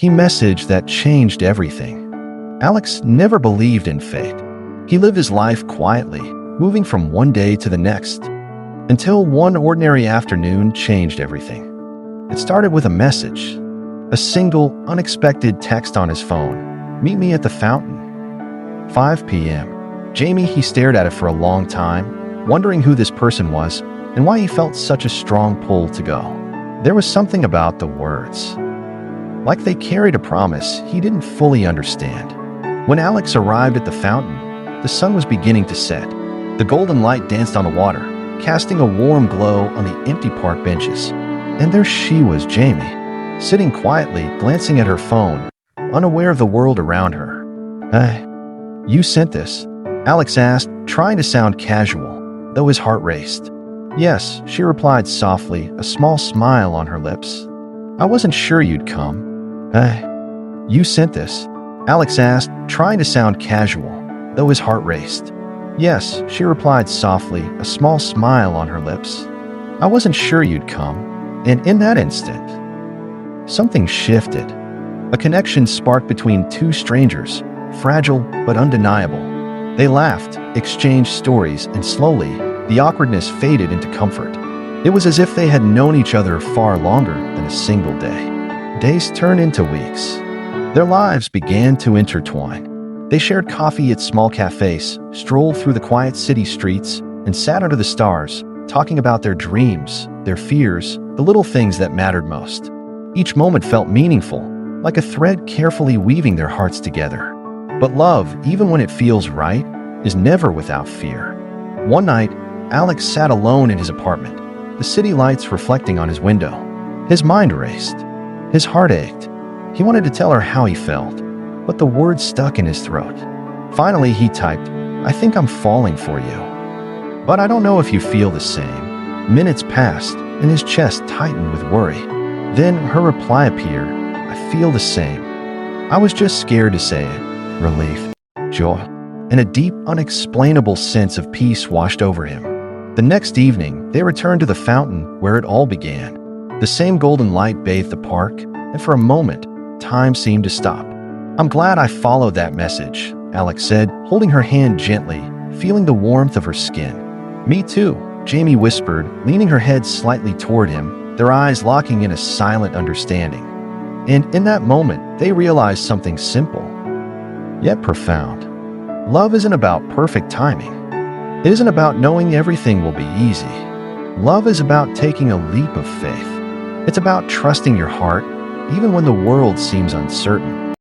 He messaged that changed everything. Alex never believed in fate. He lived his life quietly, moving from one day to the next, until one ordinary afternoon changed everything. It started with a message, a single, unexpected text on his phone. Meet me at the fountain. 5 p.m. Jamie, he stared at it for a long time, wondering who this person was and why he felt such a strong pull to go. There was something about the words, like they carried a promise he didn't fully understand. When Alex arrived at the fountain, the sun was beginning to set. The golden light danced on the water, casting a warm glow on the empty park benches. And there she was, Jamie, sitting quietly, glancing at her phone, unaware of the world around her. "Hey, you sent this?" Alex asked, trying to sound casual, though his heart raced. "Yes," she replied softly, a small smile on her lips. "I wasn't sure you'd come." "Hey, you sent this?" Alex asked, trying to sound casual, though his heart raced. "Yes," she replied softly, a small smile on her lips. "I wasn't sure you'd come." And in that instant, something shifted. A connection sparked between two strangers, fragile but undeniable. They laughed, exchanged stories, and slowly, the awkwardness faded into comfort. It was as if they had known each other far longer than a single day. Days turned into weeks. Their lives began to intertwine. They shared coffee at small cafes, strolled through the quiet city streets, and sat under the stars, talking about their dreams, their fears, the little things that mattered most. Each moment felt meaningful, like a thread carefully weaving their hearts together. But love, even when it feels right, is never without fear. One night, Alex sat alone in his apartment, the city lights reflecting on his window. His mind raced. His heart ached. He wanted to tell her how he felt, but the words stuck in his throat. Finally, he typed, "I think I'm falling for you, but I don't know if you feel the same." Minutes passed, and his chest tightened with worry. Then her reply appeared, "I feel the same. I was just scared to say it." Relief, joy, and a deep, unexplainable sense of peace washed over him. The next evening, they returned to the fountain where it all began. The same golden light bathed the park, and for a moment, time seemed to stop. "I'm glad I followed that message," Alex said, holding her hand gently, feeling the warmth of her skin. "Me too," Jamie whispered, leaning her head slightly toward him, their eyes locking in a silent understanding. And in that moment, they realized something simple, yet profound. Love isn't about perfect timing. It isn't about knowing everything will be easy. Love is about taking a leap of faith. It's about trusting your heart, even when the world seems uncertain.